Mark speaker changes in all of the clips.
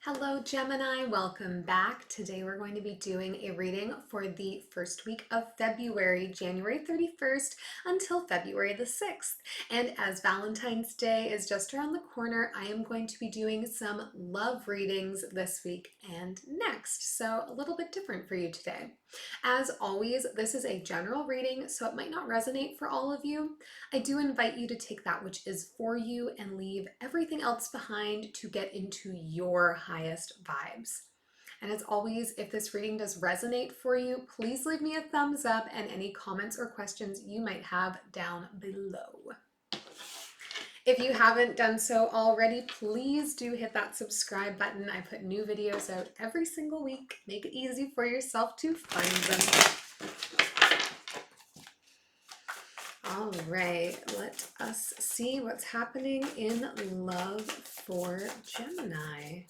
Speaker 1: Hello Gemini, welcome back. Today we're going to be doing a reading for the first week of February, January 31st until February the 6th. And as Valentine's Day is just around the corner, I am going to be doing some love readings this week and next. So a little bit different for you today. As always, this is a general reading, so it might not resonate for all of you. I do invite you to take that which is for you and leave everything else behind to get into your highest vibes. And as always, if this reading does resonate for you, please leave me a thumbs up and any comments or questions you might have down below. If you haven't done so already, please do hit that subscribe button. I put new videos out every single week. Make it easy for yourself to find them. All right, let us see what's happening in love for Gemini.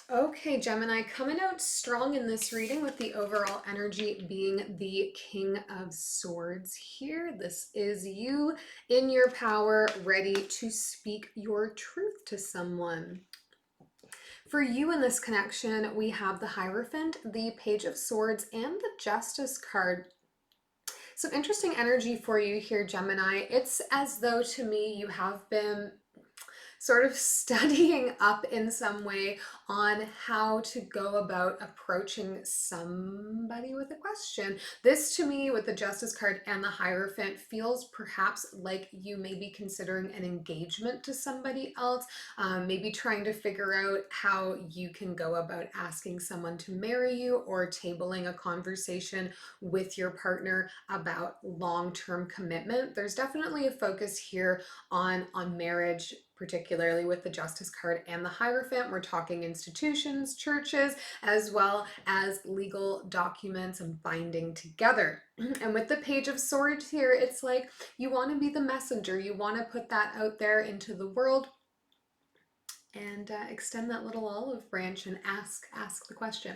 Speaker 1: Okay, Gemini, coming out strong in this reading with the overall energy being the King of Swords here. This is you in your power, ready to speak your truth to someone. For you in this connection, we have the Hierophant, the Page of Swords, and the Justice card. Some interesting energy for you here, Gemini. It's as though to me you have been sort of studying up in some way on how to go about approaching somebody with a question. This to me with the Justice card and the Hierophant feels perhaps like you may be considering an engagement to somebody else, maybe trying to figure out how you can go about asking someone to marry you or tabling a conversation with your partner about long-term commitment. There's definitely a focus here on marriage, particularly with the Justice card and the Hierophant. We're talking institutions, churches, as well as legal documents and binding together. And with the Page of Swords here, it's like you want to be the messenger. You want to put that out there into the world and extend that little olive branch and ask the question.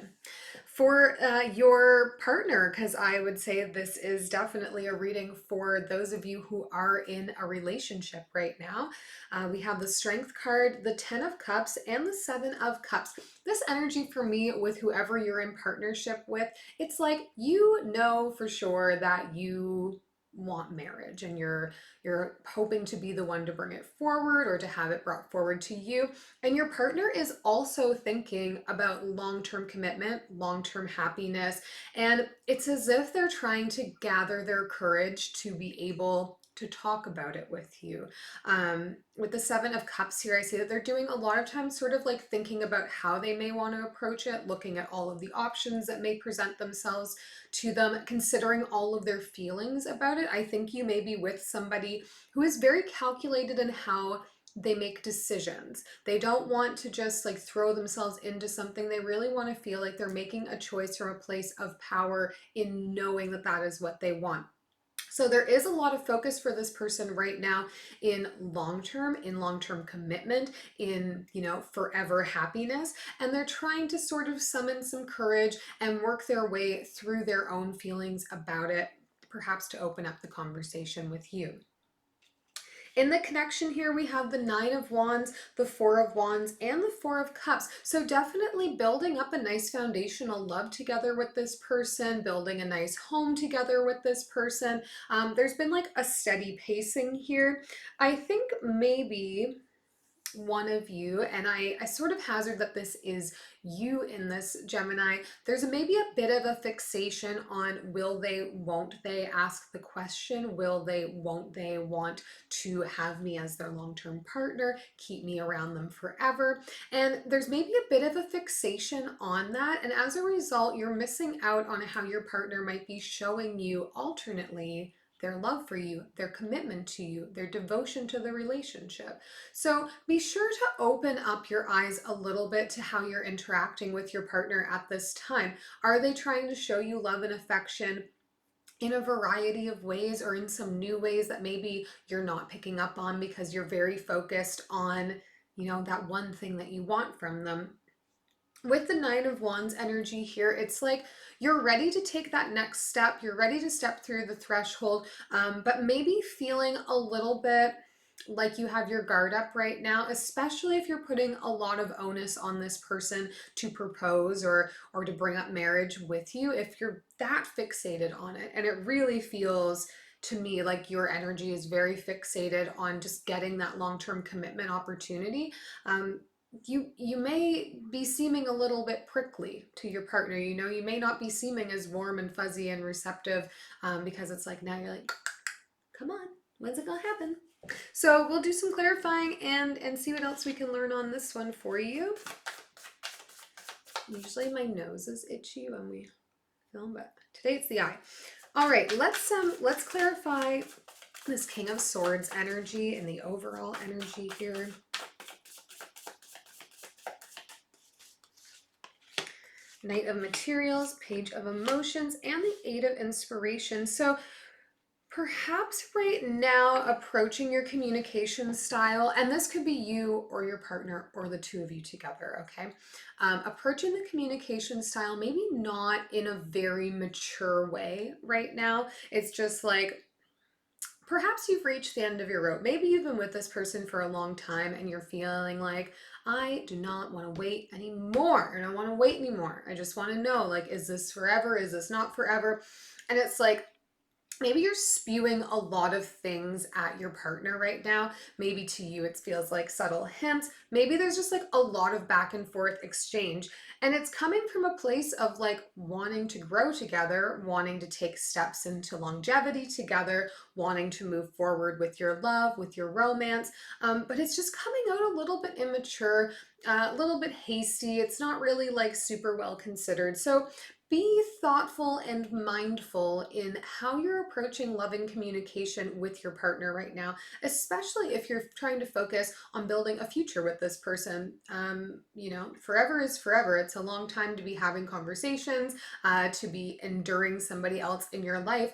Speaker 1: For your partner, because I would say this is definitely a reading for those of you who are in a relationship right now. We have the Strength card, the 10 of Cups, and the 7 of Cups. This energy for me with whoever you're in partnership with, it's like you know for sure that you want marriage and you're hoping to be the one to bring it forward or to have it brought forward to you. And your partner is also thinking about long-term commitment, long-term happiness, and it's as if they're trying to gather their courage to be able to talk about it with you. With the 7 of Cups here, I see that they're doing a lot of times sort of like thinking about how they may want to approach it, looking at all of the options that may present themselves to them, considering all of their feelings about it. I think you may be with somebody who is very calculated in how they make decisions. They don't want to just like throw themselves into something. They really want to feel like they're making a choice from a place of power in knowing that that is what they want. So there is a lot of focus for this person right now in long-term commitment, in, forever happiness. And they're trying to sort of summon some courage and work their way through their own feelings about it, perhaps to open up the conversation with you. In the connection here, we have the 9 of Wands, the 4 of Wands, and the 4 of Cups. So definitely building up a nice foundational love together with this person, building a nice home together with this person. There's been like a steady pacing here. I think maybe one of you, and I sort of hazard that this is you in this, Gemini, there's maybe a bit of a fixation on will they, won't they ask the question, will they, won't they want to have me as their long-term partner, keep me around them forever. And there's maybe a bit of a fixation on that, and as a result, you're missing out on how your partner might be showing you alternately their love for you, their commitment to you, their devotion to the relationship. So be sure to open up your eyes a little bit to how you're interacting with your partner at this time. Are they trying to show you love and affection in a variety of ways, or in some new ways that maybe you're not picking up on because you're very focused on, that one thing that you want from them? With the Nine of Wands energy here, it's like you're ready to take that next step. You're ready to step through the threshold, but maybe feeling a little bit like you have your guard up right now, especially if you're putting a lot of onus on this person to propose or to bring up marriage with you. If you're that fixated on it, and it really feels to me like your energy is very fixated on just getting that long-term commitment opportunity, you may be seeming a little bit prickly to your partner. You may not be seeming as warm and fuzzy and receptive, because it's like, now you're like, come on, when's it gonna happen? So we'll do some clarifying and see what else we can learn on this one for you. Usually my nose is itchy when we film, but today it's the eye. All right, let's clarify this King of Swords energy and the overall energy here. Knight of Materials, Page of Emotions, and the Eight of Inspiration. So perhaps right now approaching your communication style, and this could be you or your partner or the two of you together, okay? Approaching the communication style, maybe not in a very mature way right now. It's just like, perhaps you've reached the end of your rope. Maybe you've been with this person for a long time and you're feeling like, I do not want to wait anymore. I don't want to wait anymore. I just want to know, like, is this forever? Is this not forever? And it's like, maybe you're spewing a lot of things at your partner right now. Maybe to you it feels like subtle hints. Maybe there's just like a lot of back and forth exchange. And it's coming from a place of like wanting to grow together, wanting to take steps into longevity together, wanting to move forward with your love, with your romance. But it's just coming out a little bit immature, a little bit hasty. It's not really like super well considered. So be thoughtful and mindful in how you're approaching loving communication with your partner right now, especially if you're trying to focus on building a future with this person. Forever is forever. It's a long time to be having conversations, to be enduring somebody else in your life.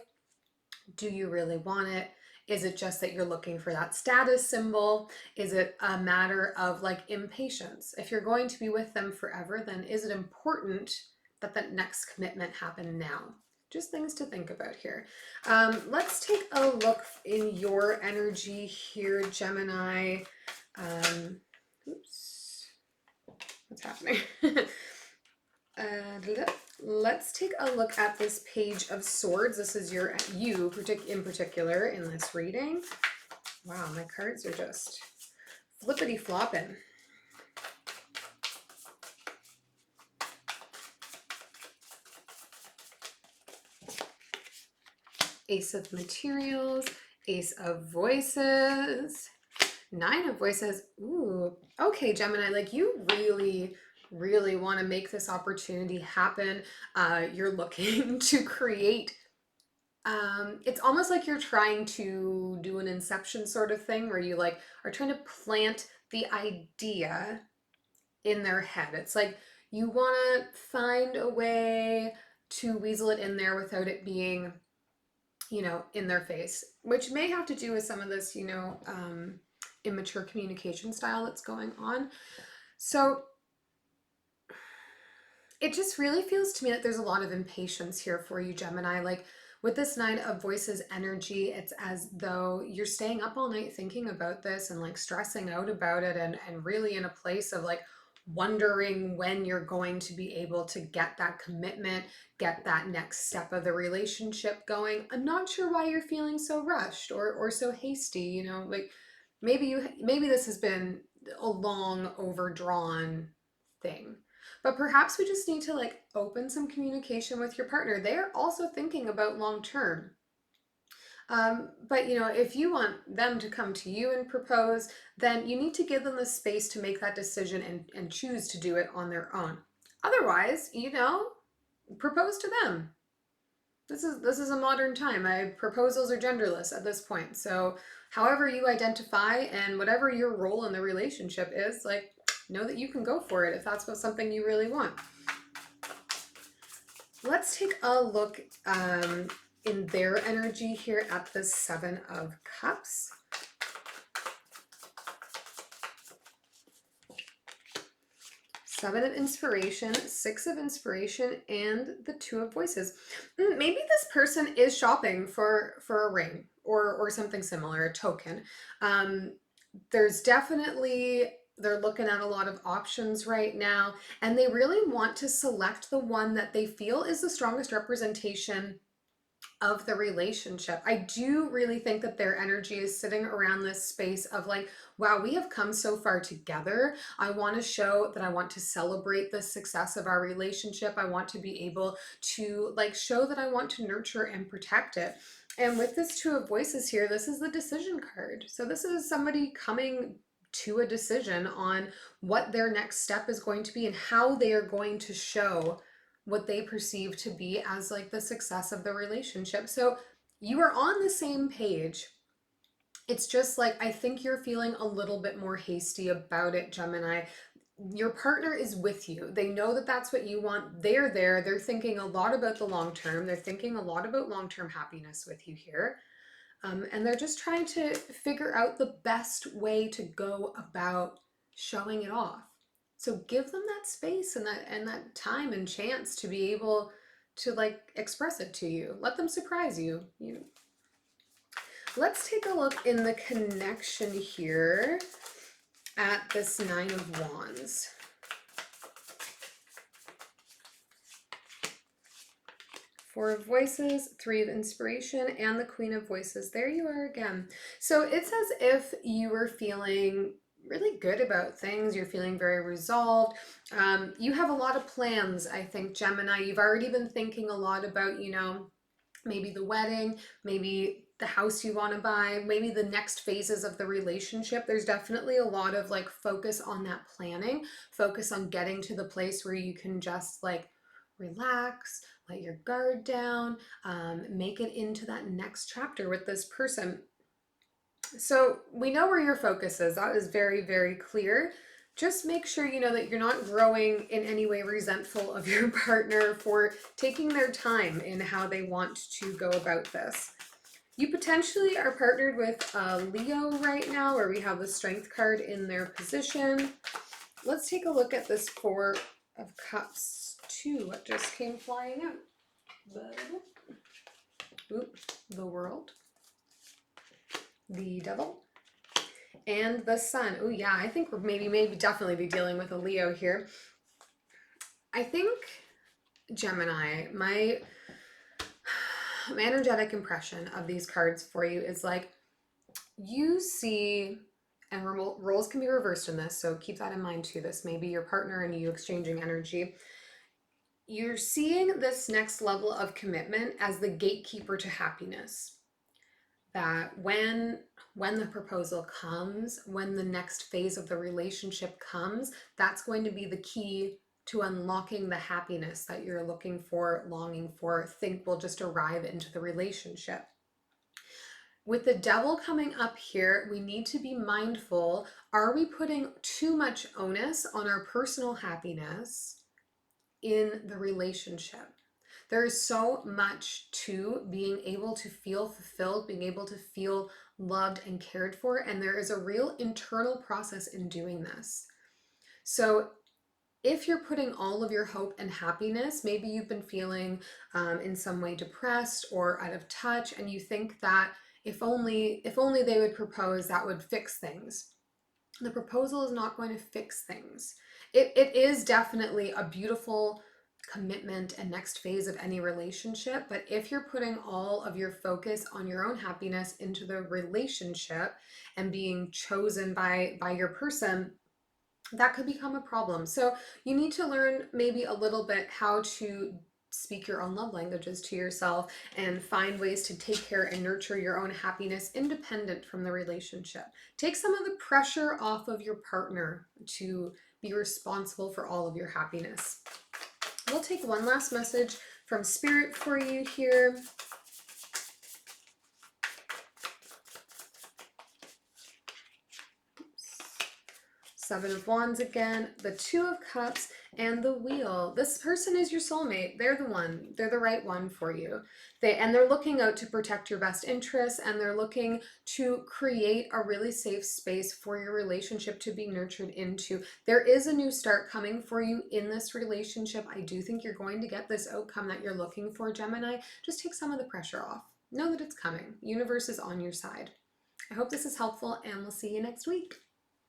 Speaker 1: Do you really want it? Is it just that you're looking for that status symbol? Is it a matter of like impatience? If you're going to be with them forever, then is it important that that next commitment happen now? Just things to think about here. Let's take a look in your energy here, Gemini. Oops, what's happening? Let's take a look at this Page of Swords. This is you in particular in this reading. Wow, my cards are just flippity flopping. Ace of Materials, Ace of Voices, Nine of Voices. Ooh, okay, Gemini, like you really want to make this opportunity happen. You're looking to create, it's almost like you're trying to do an inception sort of thing where you like are trying to plant the idea in their head. It's like you want to find a way to weasel it in there without it being, in their face, which may have to do with some of this, immature communication style that's going on. So it just really feels to me that there's a lot of impatience here for you, Gemini. Like with this Nine of Voices energy, it's as though you're staying up all night thinking about this and like stressing out about it, and really in a place of like wondering when you're going to be able to get that commitment, get that next step of the relationship going. I'm not sure why you're feeling so rushed or so hasty, like maybe this has been a long overdrawn thing. But perhaps we just need to like open some communication with your partner. They're also thinking about long term. But if you want them to come to you and propose, then you need to give them the space to make that decision and choose to do it on their own. Otherwise, propose to them. This is a modern time. Proposals are genderless at this point. So however you identify and whatever your role in the relationship is, like, know that you can go for it if that's what something you really want. Let's take a look in their energy here at the Seven of Cups. Seven of Inspiration, Six of Inspiration, and the Two of Voices. Maybe this person is shopping for a ring or something similar, a token. There's definitely, they're looking at a lot of options right now, and they really want to select the one that they feel is the strongest representation of the relationship. I do really think that their energy is sitting around this space of like, wow, we have come so far together. I want to show that I want to celebrate the success of our relationship. I want to be able to like show that I want to nurture and protect it. And with this Two of Voices here, this is the decision card. So this is somebody coming to a decision on what their next step is going to be and how they are going to show what they perceive to be as like the success of the relationship. So you are on the same page. It's just like, I think you're feeling a little bit more hasty about it, Gemini. Your partner is with you. They know that that's what you want. They're there. They're thinking a lot about the long term. They're thinking a lot about long-term happiness with you here. And they're just trying to figure out the best way to go about showing it off. So give them that space and that time and chance to be able to like express it to you. Let them surprise you. Let's take a look in the connection here at this Nine of Wands. Four of Voices, Three of Inspiration, and the Queen of Voices. There you are again. So it's as if you were feeling really good about things. You're feeling very resolved. You have a lot of plans, I think, Gemini. You've already been thinking a lot about, maybe the wedding, maybe the house you want to buy, maybe the next phases of the relationship. There's definitely a lot of like focus on that planning, focus on getting to the place where you can just like relax, let your guard down, make it into that next chapter with this person. So we know where your focus is. That is very, very clear. Just make sure you know that you're not growing in any way resentful of your partner for taking their time in how they want to go about this. You potentially are partnered with Leo right now, where we have the Strength card in their position. Let's take a look at this Four of Cups too. What just came flying out? The World, the Devil, and the Sun. Oh yeah, I think we're maybe definitely be dealing with a Leo here. I think, Gemini, my energetic impression of these cards for you is like, you see, and roles can be reversed in this, so keep that in mind too. This may be your partner and you exchanging energy. You're seeing this next level of commitment as the gatekeeper to happiness. That when the proposal comes, when the next phase of the relationship comes, that's going to be the key to unlocking the happiness that you're looking for, longing for, think will just arrive into the relationship. With the Devil coming up here, we need to be mindful. Are we putting too much onus on our personal happiness in the relationship? There is so much to being able to feel fulfilled, being able to feel loved and cared for, and there is a real internal process in doing this. So if you're putting all of your hope and happiness, maybe you've been feeling in some way depressed or out of touch, and you think that if only they would propose, that would fix things. The proposal is not going to fix things. It is definitely a beautiful commitment and next phase of any relationship, but if you're putting all of your focus on your own happiness into the relationship and being chosen by your person, that could become a problem. So you need to learn maybe a little bit how to speak your own love languages to yourself and find ways to take care and nurture your own happiness independent from the relationship. Take some of the pressure off of your partner to be responsible for all of your happiness. We'll take one last message from Spirit for you here. Seven of Wands again, the Two of Cups, and the Wheel. This person is your soulmate. They're the one. They're the right one for you. They're looking out to protect your best interests, and they're looking to create a really safe space for your relationship to be nurtured into. There is a new start coming for you in this relationship. I do think you're going to get this outcome that you're looking for, Gemini. Just take some of the pressure off. Know that it's coming. Universe is on your side. I hope this is helpful, and we'll see you next week.